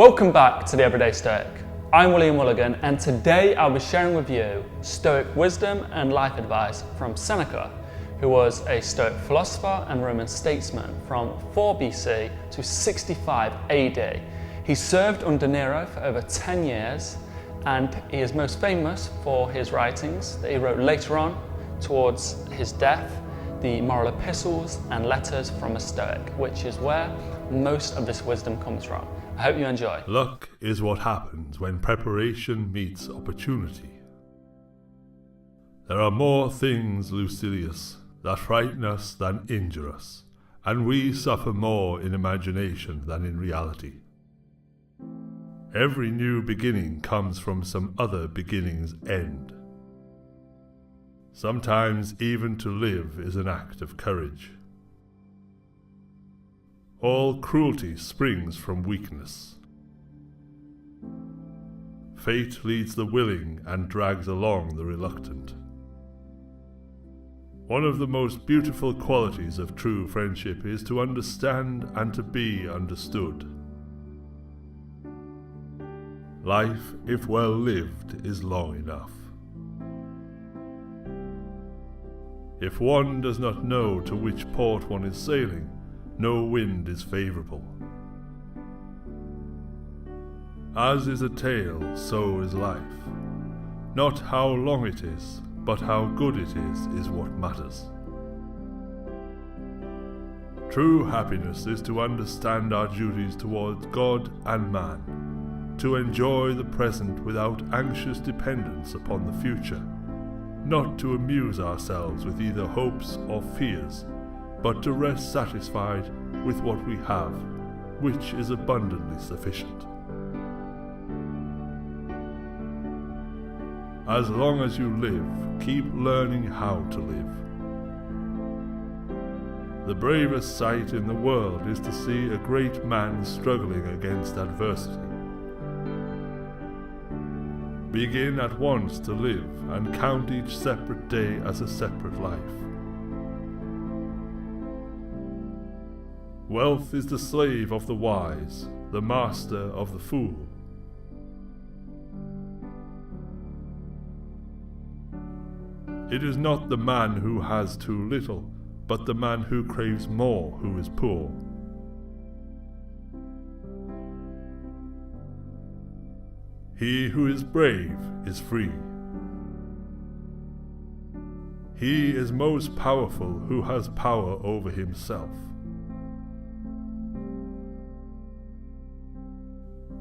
Welcome back to The Everyday Stoic. I'm William Mulligan, and today I'll be sharing with you Stoic wisdom and life advice from Seneca, who was a Stoic philosopher and Roman statesman from 4 BC to 65 AD. He served under Nero for over 10 years, and he is most famous for his writings that he wrote later on towards his death, the moral epistles and letters from a Stoic, which is where most of this wisdom comes from. I hope you enjoy. Luck is what happens when preparation meets opportunity. There are more things, Lucilius, that frighten us than injure us, and we suffer more in imagination than in reality. Every new beginning comes from some other beginning's end. Sometimes even to live is an act of courage. All cruelty springs from weakness. Fate leads the willing and drags along the reluctant. One of the most beautiful qualities of true friendship is to understand and to be understood. Life, if well lived, is long enough. If one does not know to which port one is sailing, no wind is favourable. As is a tale, so is life. Not how long it is, but how good it is what matters. True happiness is to understand our duties towards God and man, to enjoy the present without anxious dependence upon the future, not to amuse ourselves with either hopes or fears, but to rest satisfied with what we have, which is abundantly sufficient. As long as you live, keep learning how to live. The bravest sight in the world is to see a great man struggling against adversity. Begin at once to live and count each separate day as a separate life. Wealth is the slave of the wise, the master of the fool. It is not the man who has too little, but the man who craves more who is poor. He who is brave is free. He is most powerful who has power over himself.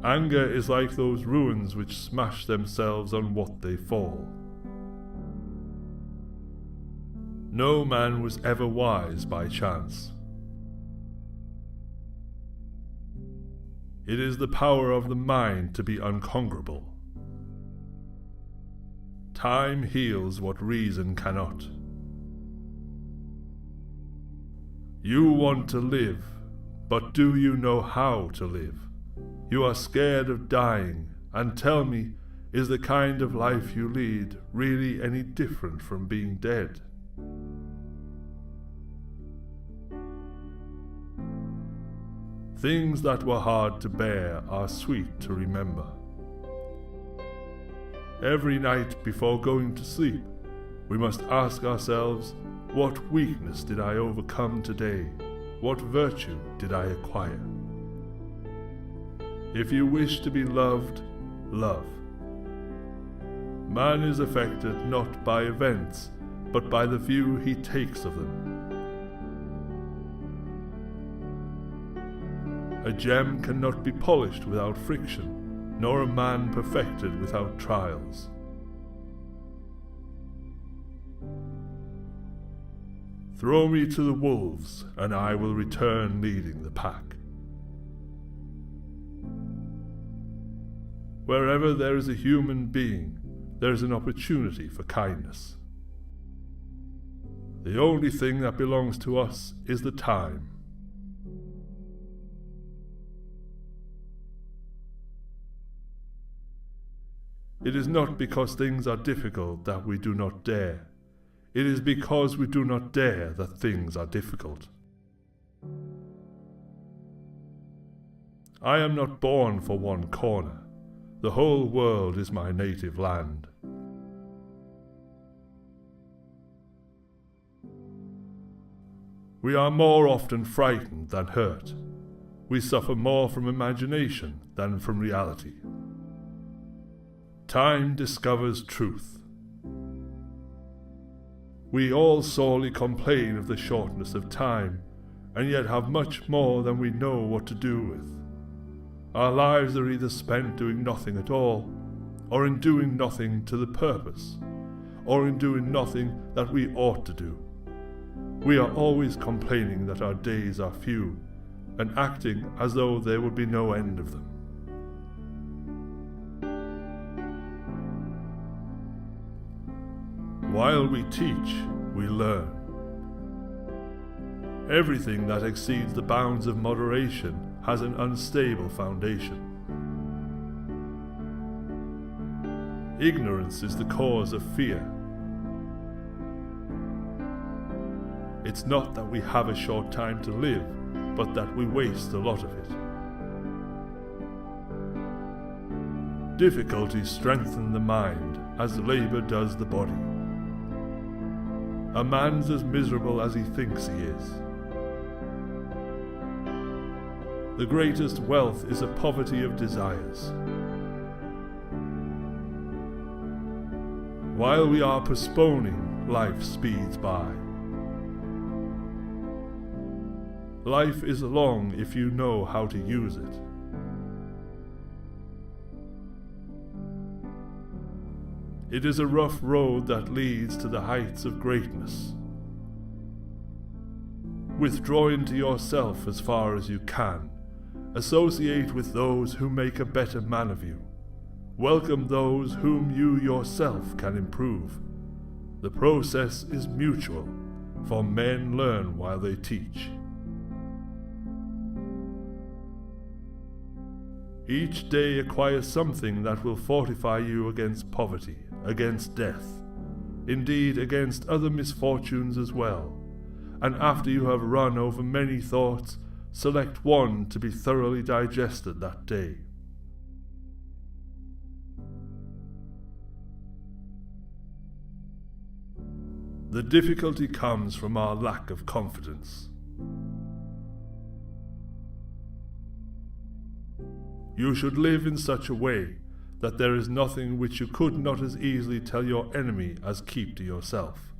Anger is like those ruins which smash themselves on what they fall. No man was ever wise by chance. It is the power of the mind to be unconquerable. Time heals what reason cannot. You want to live, but do you know how to live? You are scared of dying, and tell me, is the kind of life you lead really any different from being dead? Things that were hard to bear are sweet to remember. Every night before going to sleep, we must ask ourselves, what weakness did I overcome today? What virtue did I acquire? If you wish to be loved, love. Man is affected not by events, but by the view he takes of them. A gem cannot be polished without friction, nor a man perfected without trials. Throw me to the wolves, and I will return leading the pack. Wherever there is a human being, there is an opportunity for kindness. The only thing that belongs to us is the time. It is not because things are difficult that we do not dare. It is because we do not dare that things are difficult. I am not born for one corner. The whole world is my native land. We are more often frightened than hurt. We suffer more from imagination than from reality. Time discovers truth. We all sorely complain of the shortness of time, and yet have much more than we know what to do with. Our lives are either spent doing nothing at all, or in doing nothing to the purpose, or in doing nothing that we ought to do. We are always complaining that our days are few, and acting as though there would be no end of them. While we teach, we learn. Everything that exceeds the bounds of moderation has an unstable foundation. Ignorance is the cause of fear. It's not that we have a short time to live, but that we waste a lot of it. Difficulties strengthen the mind as labor does the body. A man's as miserable as he thinks he is. The greatest wealth is a poverty of desires. While we are postponing, life speeds by. Life is long if you know how to use it. It is a rough road that leads to the heights of greatness. Withdraw into yourself as far as you can. Associate with those who make a better man of you. Welcome those whom you yourself can improve. The process is mutual, for men learn while they teach. Each day acquire something that will fortify you against poverty, against death, indeed against other misfortunes as well, and after you have run over many thoughts, select one to be thoroughly digested that day. The difficulty comes from our lack of confidence. You should live in such a way that there is nothing which you could not as easily tell your enemy as keep to yourself.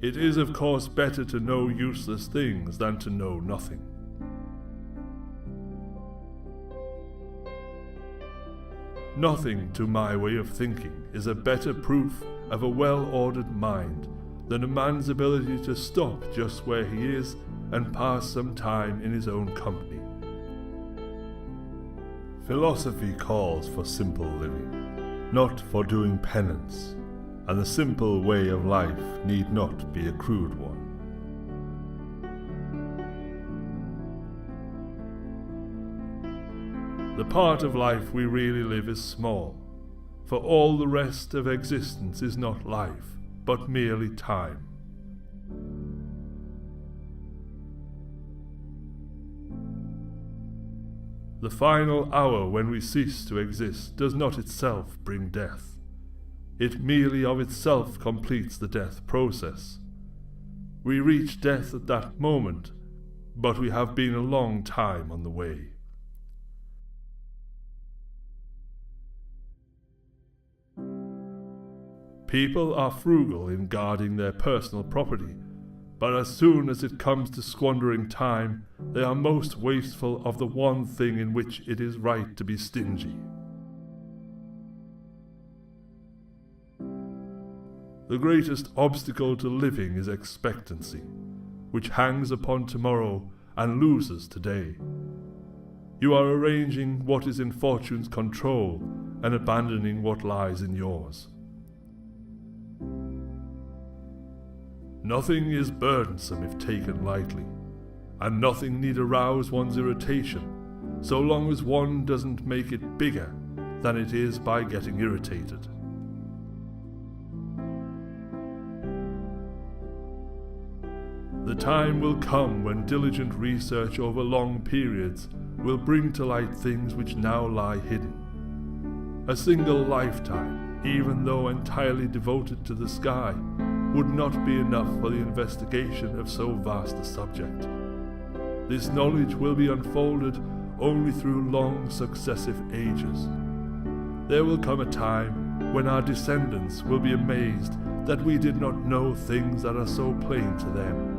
It is of course better to know useless things than to know nothing. Nothing, to my way of thinking, is a better proof of a well-ordered mind than a man's ability to stop just where he is and pass some time in his own company. Philosophy calls for simple living, not for doing penance, and the simple way of life need not be a crude one. The part of life we really live is small, for all the rest of existence is not life, but merely time. The final hour when we cease to exist does not itself bring death. It merely of itself completes the death process. We reach death at that moment, but we have been a long time on the way. People are frugal in guarding their personal property, but as soon as it comes to squandering time, they are most wasteful of the one thing in which it is right to be stingy. The greatest obstacle to living is expectancy, which hangs upon tomorrow and loses today. You are arranging what is in fortune's control and abandoning what lies in yours. Nothing is burdensome if taken lightly, and nothing need arouse one's irritation, so long as one doesn't make it bigger than it is by getting irritated. The time will come when diligent research over long periods will bring to light things which now lie hidden. A single lifetime, even though entirely devoted to the sky, would not be enough for the investigation of so vast a subject. This knowledge will be unfolded only through long successive ages. There will come a time when our descendants will be amazed that we did not know things that are so plain to them.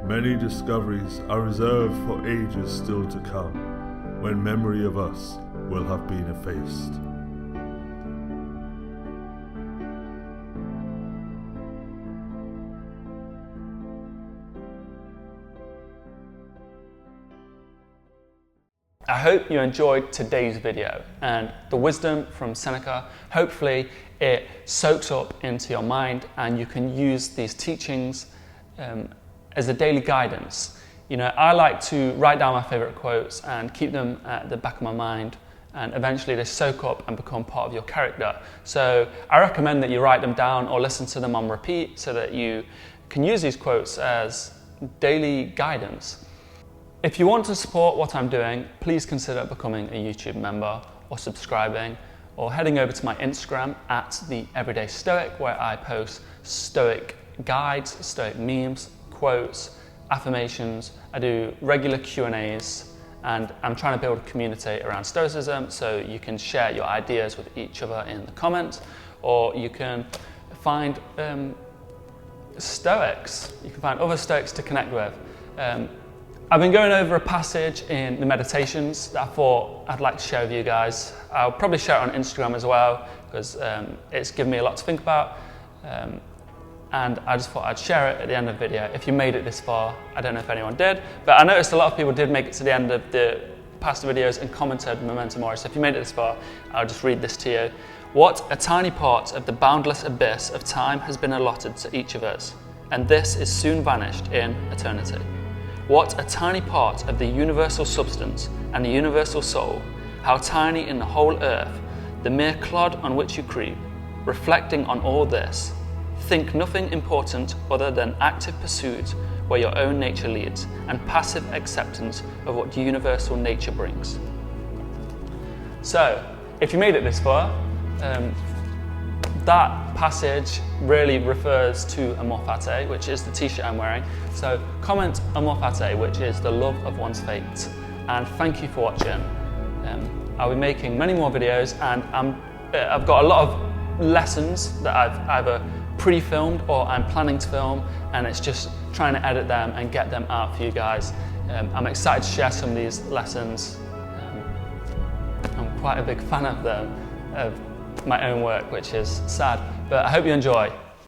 Many discoveries are reserved for ages still to come, when memory of us will have been effaced. I hope you enjoyed today's video and the wisdom from Seneca. Hopefully it soaks up into your mind and you can use these teachings as a daily guidance. You know, I like to write down my favorite quotes and keep them at the back of my mind, and eventually they soak up and become part of your character. So I recommend that you write them down or listen to them on repeat so that you can use these quotes as daily guidance. If you want to support what I'm doing, please consider becoming a YouTube member or subscribing, or heading over to my Instagram at TheEverydayStoic, where I post Stoic guides, Stoic memes, quotes, affirmations. I do regular Q&As, and I'm trying to build a community around Stoicism, so you can share your ideas with each other in the comments, or you can find Stoics. You can find other Stoics to connect with. I've been going over a passage in the Meditations that I thought I'd like to share with you guys. I'll probably share it on Instagram as well, because it's given me a lot to think about. And I just thought I'd share it at the end of the video. If you made it this far, I don't know if anyone did, but I noticed a lot of people did make it to the end of the past videos and commented Memento Mori. So if you made it this far, I'll just read this to you. What a tiny part of the boundless abyss of time has been allotted to each of us, and this is soon vanished in eternity. What a tiny part of the universal substance and the universal soul, how tiny in the whole earth, the mere clod on which you creep. Reflecting on all this, think nothing important other than active pursuit where your own nature leads, and passive acceptance of what universal nature brings. So, if you made it this far, that passage really refers to Amor Fati, which is the t-shirt I'm wearing. So comment Amor Fati, which is the love of one's fate. And thank you for watching. I'll be making many more videos, and I've got a lot of lessons that I've either pre-filmed or I'm planning to film, and it's just trying to edit them and get them out for you guys. I'm excited to share some of these lessons. I'm quite a big fan of them, of my own work, which is sad, but I hope you enjoy.